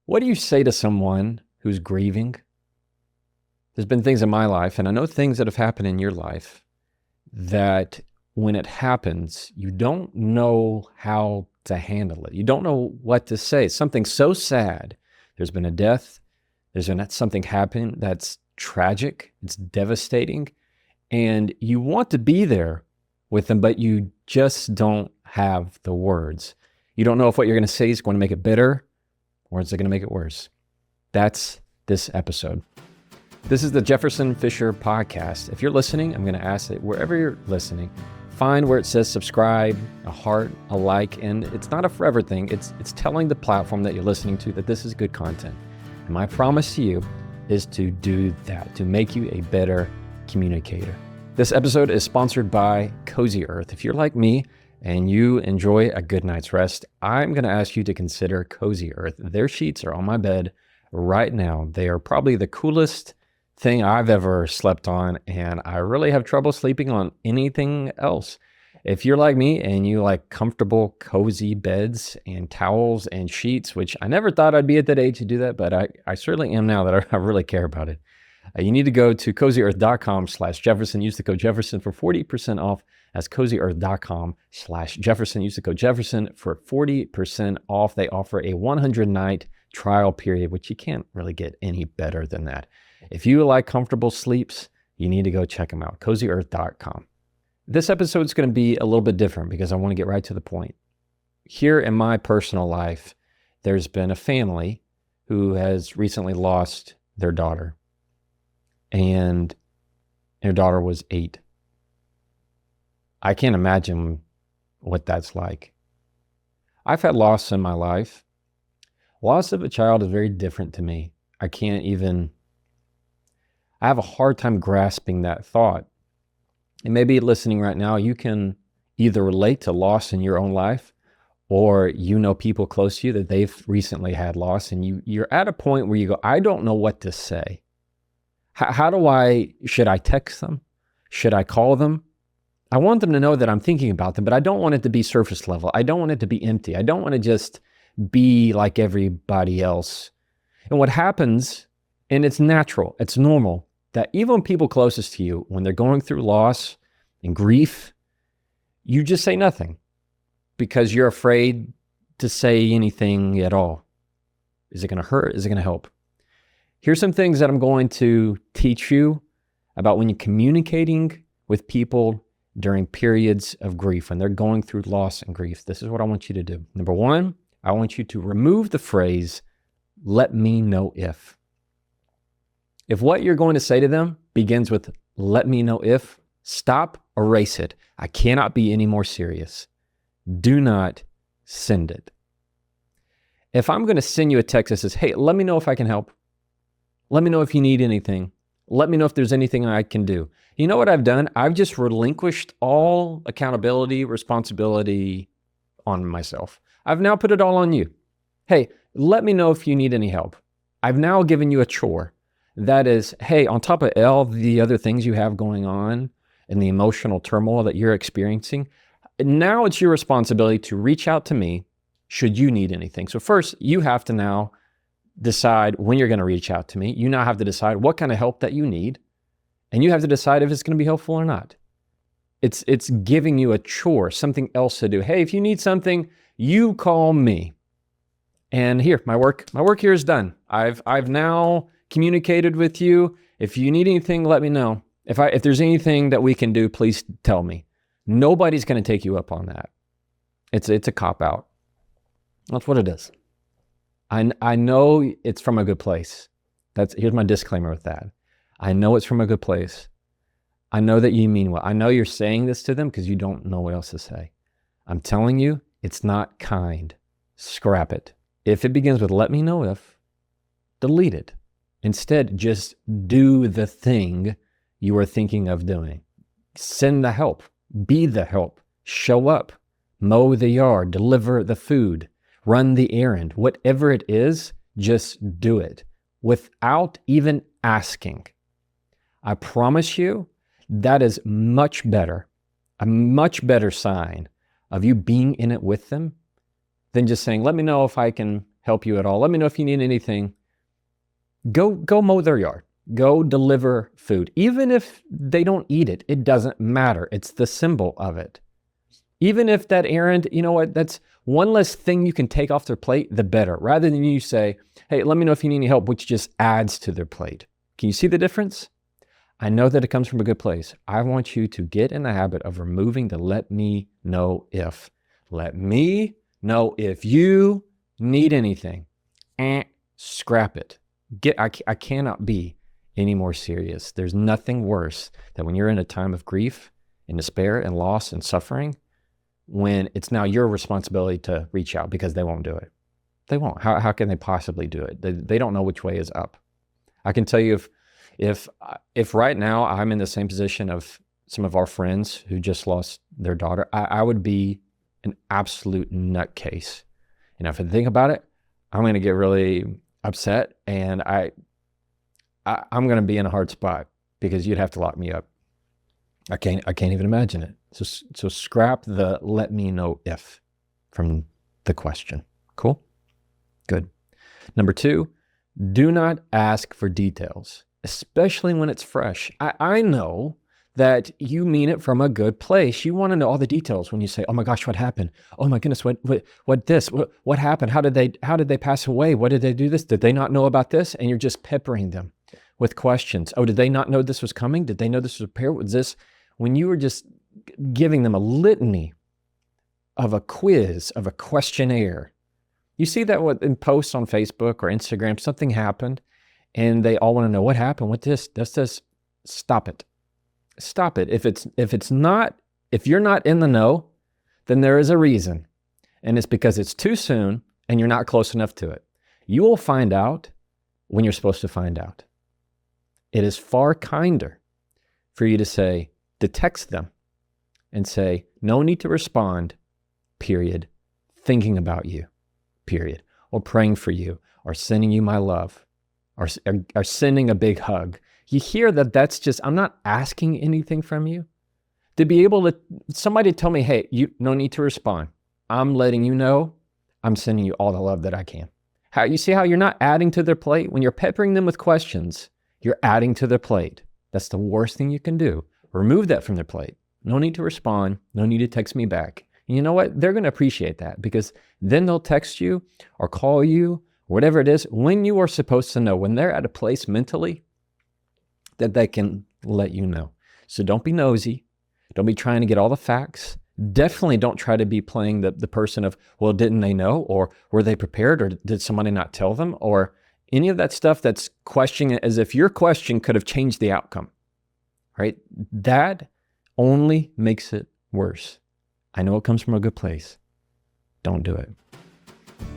What do you say to someone who's grieving? There's been things in my life, and I know things that have happened in your life, that when it happens, you don't know how to handle it. You don't know what to say. It's something so sad. There's been a death. There's been something happen that's tragic. It's devastating. And you want to be there with them, but you just don't have the words. You don't know if what you're going to say is going to make it better or is it going to make it worse. That's this episode. This is the Jefferson Fisher podcast. If you're listening, I'm going to ask that wherever you're listening, find where it says subscribe, a heart, a like, and it's not a forever thing. It's telling the platform that you're listening to that this is good content. And my promise to you is to do that, to make you a better communicator. This episode is sponsored by Cozy Earth. If you're like me and you enjoy a good night's rest, I'm going to ask you to consider Cozy Earth. Their sheets are on my bed right now. They are probably the coolest thing I've ever slept on, and I really have trouble sleeping on anything else. If you're like me and you like comfortable, cozy beds and towels and sheets, which I never thought I'd be at that age to do that, but I certainly am now that I really care about it. You need to go to cozyearth.com/Jefferson. Use the code Jefferson for 40% off. That's cozyearth.com/Jefferson. Use the code Jefferson for 40% off. They offer a 100-night trial period, which you can't really get any better than that. If you like comfortable sleeps, you need to go check them out, cozyearth.com. This episode is going to be a little bit different because I want to get right to the point. Here in my personal life, there's been a family who has recently lost their daughter. And their daughter was 8. I can't imagine what that's like. I've had loss in my life. Loss of a child is very different to me. I have a hard time grasping that thought. And maybe listening right now, you can either relate to loss in your own life, or you know people close to you that they've recently had loss, and you're at a point where you go, I don't know what to say. Should I text them? Should I call them? I want them to know that I'm thinking about them, but I don't want it to be surface level. I don't want it to be empty. I don't want to just be like everybody else. And what happens, and it's natural, it's normal, that even people closest to you, when they're going through loss and grief, you just say nothing because you're afraid to say anything at all. Is it going to hurt? Is it going to help? Here's some things that I'm going to teach you about when you're communicating with people during periods of grief, when they're going through loss and grief. This is what I want you to do. Number one, I want you to remove the phrase, let me know if. If what you're going to say to them begins with, let me know if, stop, erase it. I cannot be any more serious. Do not send it. If I'm going to send you a text that says, hey, let me know if I can help. Let me know if you need anything. Let me know if there's anything I can do. You know what I've done? I've just relinquished all accountability, responsibility on myself. I've now put it all on you. Hey, let me know if you need any help. I've now given you a chore. That is, hey, on top of all the other things you have going on and the emotional turmoil that you're experiencing, now it's your responsibility to reach out to me should you need anything. So first, you have to now decide when you're going to reach out to me. You now have to decide what kind of help that you need, and you have to decide if it's going to be helpful or not. It's giving you a chore, something else to do. Hey, if you need something, you call me. And here, my work here is done. I've now communicated with you. If you need anything, let me know. If there's anything that we can do, please tell me. Nobody's going to take you up on that. It's a cop-out. That's what it is. I know it's from a good place. Here's my disclaimer with that. I know it's from a good place. I know that you mean well. I know you're saying this to them because you don't know what else to say. I'm telling you, it's not kind. Scrap it. If it begins with let me know if, delete it. Instead, just do the thing you are thinking of doing. Send the help. Be the help. Show up. Mow the yard. Deliver the food. Run the errand. Whatever it is, just do it without even asking. I promise you, that is much better, a much better sign of you being in it with them than just saying, let me know if I can help you at all. Let me know if you need anything. Go mow their yard. Go deliver food. Even if they don't eat it, it doesn't matter. It's the symbol of it. Even if that errand, you know what, that's one less thing you can take off their plate, the better. Rather than you say, hey, let me know if you need any help, which just adds to their plate. Can you see the difference? I know that it comes from a good place. I want you to get in the habit of removing the let me know if. Let me know if you need anything. Scrap it. I cannot be any more serious. There's nothing worse than when you're in a time of grief and despair and loss and suffering, when it's now your responsibility to reach out because they won't do it. They won't. How can they possibly do it? They don't know which way is up. I can tell you if right now I'm in the same position of some of our friends who just lost their daughter, I would be an absolute nutcase. And if I think about it, I'm going to get really upset, and I'm going to be in a hard spot because you'd have to lock me up. I can't even imagine it. So scrap the let me know if from the question. Cool? Good. Number 2, do not ask for details, especially when it's fresh. I know that you mean it from a good place. You want to know all the details when you say, oh my gosh, what happened? Oh my goodness, what happened? How did they pass away? What did they do this? Did they not know about this? And you're just peppering them with questions. Oh, did they not know this was coming? Did they know this was prepared? Was this, when you were just giving them a litany of a quiz, of a questionnaire. You see that in posts on Facebook or Instagram, something happened and they all want to know what happened with this. Stop it. Stop it. If you're not in the know, then there is a reason. And it's because it's too soon and you're not close enough to it. You will find out when you're supposed to find out. It is far kinder for you to text them and say, no need to respond, period, thinking about you, period, or praying for you, or sending you my love, or sending a big hug. You hear that's just, I'm not asking anything from you. To be able to, somebody tell me, hey, you no need to respond. I'm letting you know I'm sending you all the love that I can. You see how you're not adding to their plate? When you're peppering them with questions, you're adding to their plate. That's the worst thing you can do. Remove that from their plate. No need to respond. No need to text me back. And you know what? They're going to appreciate that, because then they'll text you or call you, whatever it is, when you are supposed to know, when they're at a place mentally that they can let you know. So don't be nosy. Don't be trying to get all the facts. Definitely don't try to be playing the person of, well, didn't they know? Or were they prepared? Or did somebody not tell them? Or any of that stuff that's questioning, as if your question could have changed the outcome, right? That only makes it worse. I know it comes from a good place. Don't do it.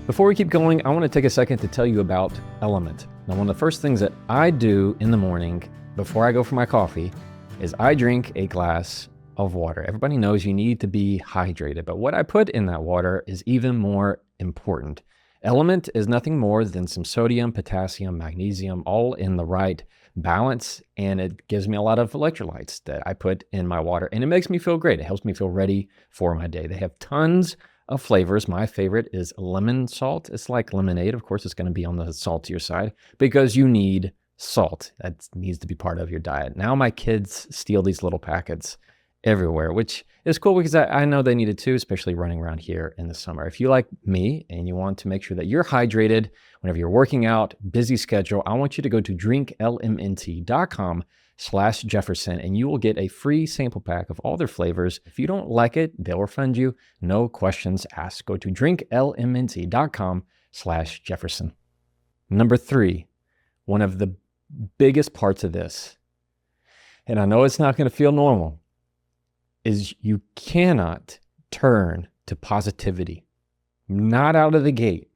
Before we keep going, I want to take a second to tell you about Element. Now, one of the first things that I do in the morning before I go for my coffee is I drink a glass of water. Everybody knows you need to be hydrated, but what I put in that water is even more important. Element is nothing more than some sodium, potassium, magnesium, all in the right balance, and it gives me a lot of electrolytes that I put in my water, and it makes me feel great. It helps me feel ready for my day. They have tons of flavors. My favorite is lemon salt. It's like lemonade. Of course, it's going to be on the saltier side because you need salt. That needs to be part of your diet. Now my kids steal these little packets everywhere, which is cool because I know they need it too, especially running around here in the summer. If you like me and you want to make sure that you're hydrated whenever you're working out, busy schedule, I want you to go to drinklmnt.com/Jefferson and you will get a free sample pack of all their flavors. If you don't like it, they'll refund you. No questions asked. Go to drinklmnt.com/Jefferson. Number 3, one of the biggest parts of this, and I know it's not going to feel normal, is you cannot turn to positivity. Not out of the gate.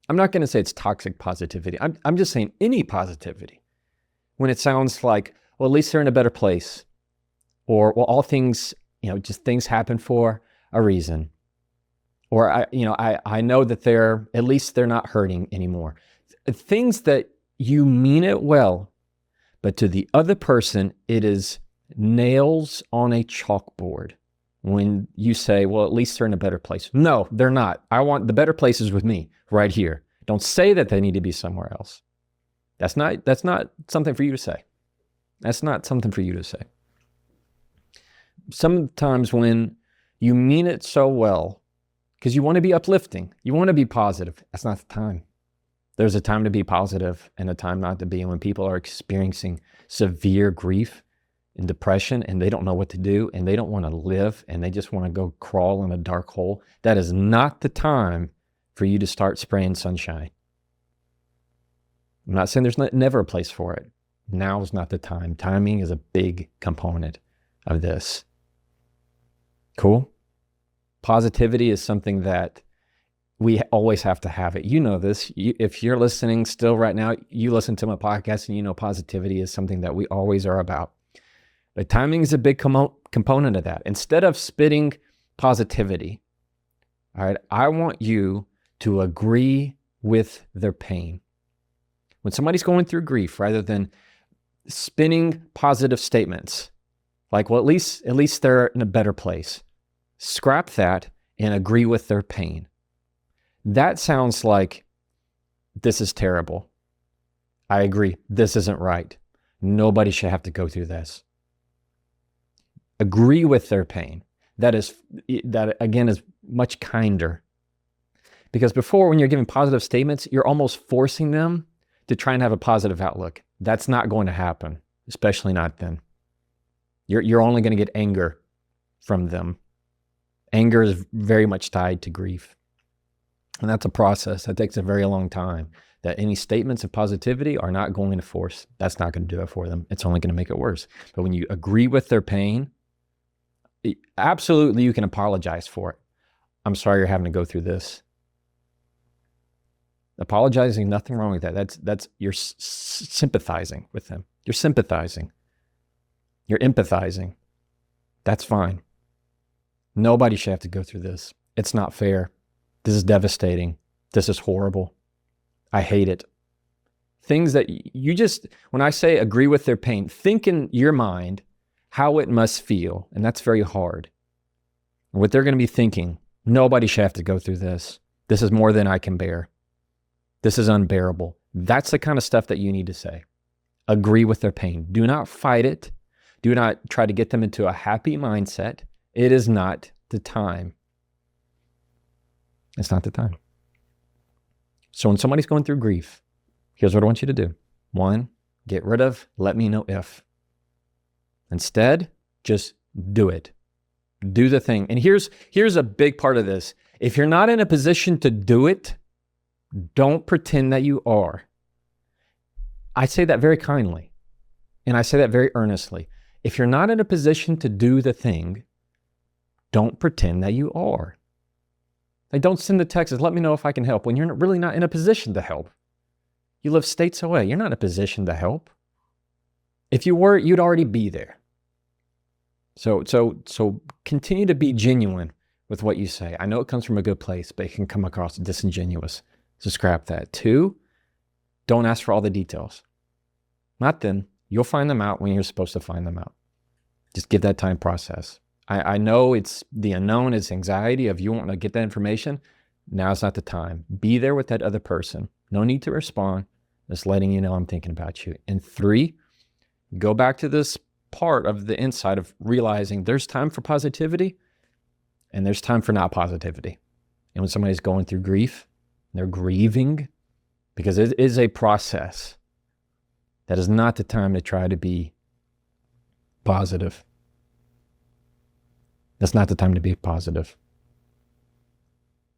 I'm not going to say it's toxic positivity. I'm just saying any positivity. When it sounds like, well, at least they're in a better place. Or, well, all things, just things happen for a reason. Or, I know that at least they're not hurting anymore. Things that you mean it well, but to the other person, it is nails on a chalkboard when you say, well, at least they're in a better place. No, they're not. I want the better places with me. right here. Don't say that they need to be somewhere else. That's not something for you to say. That's not something for you to say. Sometimes when you mean it so well, because you want to be uplifting, you want to be positive, that's not the time. There's a time to be positive and a time not to be. And when people are experiencing severe grief and depression and they don't know what to do and they don't want to live and they just want to go crawl in a dark hole, that is not the time for you to start spraying sunshine. I'm not saying there's never a place for it. Now is not the time. Timing is a big component of this. Cool? Positivity is something that we always have to have it. You know this. If you're listening still right now, you listen to my podcast and you know positivity is something that we always are about. But timing is a big component of that. Instead of spitting positivity, all right, I want you to agree with their pain. When somebody's going through grief, rather than spinning positive statements, like, well, at least they're in a better place. Scrap that and agree with their pain. That sounds like, this is terrible. I agree. This isn't right. Nobody should have to go through this. Agree with their pain. That again is much kinder. Because before, when you're giving positive statements, you're almost forcing them to try and have a positive outlook. That's not going to happen, especially not then. You're only going to get anger from them. Anger is very much tied to grief. And that's a process that takes a very long time, that any statements of positivity are not going to force. That's not going to do it for them. It's only going to make it worse. But when you agree with their pain, absolutely you can apologize for it. I'm sorry you're having to go through this. Apologizing, nothing wrong with that. That's you're sympathizing with them. You're sympathizing. You're empathizing. That's fine. Nobody should have to go through this. It's not fair. This is devastating. This is horrible. I hate it. Things that you just, when I say agree with their pain, think in your mind how it must feel. And that's very hard. What they're going to be thinking, nobody should have to go through this. This is more than I can bear. This is unbearable. That's the kind of stuff that you need to say. Agree with their pain. Do not fight it. Do not try to get them into a happy mindset. It is not the time. It's not the time. So when somebody's going through grief, here's what I want you to do. 1, get rid of let me know if. Instead, just do it. Do the thing. And here's a big part of this. If you're not in a position to do it, don't pretend that you are. I say that very kindly, and I say that very earnestly. If you're not in a position to do the thing, don't pretend that you are. Like, don't send the text, let me know if I can help, when you're really not in a position to help. You live states away. You're not in a position to help. If you were, you'd already be there. So continue to be genuine with what you say. I know it comes from a good place, but it can come across disingenuous. So scrap that. 2, don't ask for all the details. Not then. You'll find them out when you're supposed to find them out. Just give that time process. I know it's the unknown, it's anxiety of you wanting to get that information. Now's not the time. Be there with that other person. No need to respond. Just letting you know I'm thinking about you. And 3, go back to this part of the insight of realizing there's time for positivity and there's time for not positivity. And when somebody's going through grief, they're grieving, because it is a process. That is not the time to try to be positive. That's not the time to be positive.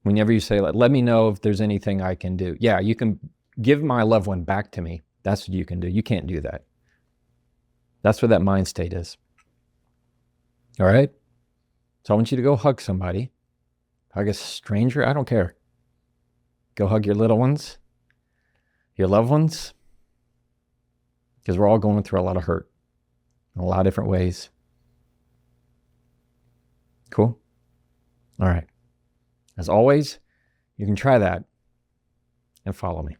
Whenever you say, let me know if there's anything I can do. Yeah, you can give my loved one back to me. That's what you can do. You can't do that. That's what that mind state is. All right? So I want you to go hug somebody. Hug a stranger. I don't care. Go hug your little ones, your loved ones, because we're all going through a lot of hurt in a lot of different ways. Cool? All right. As always, you can try that and follow me.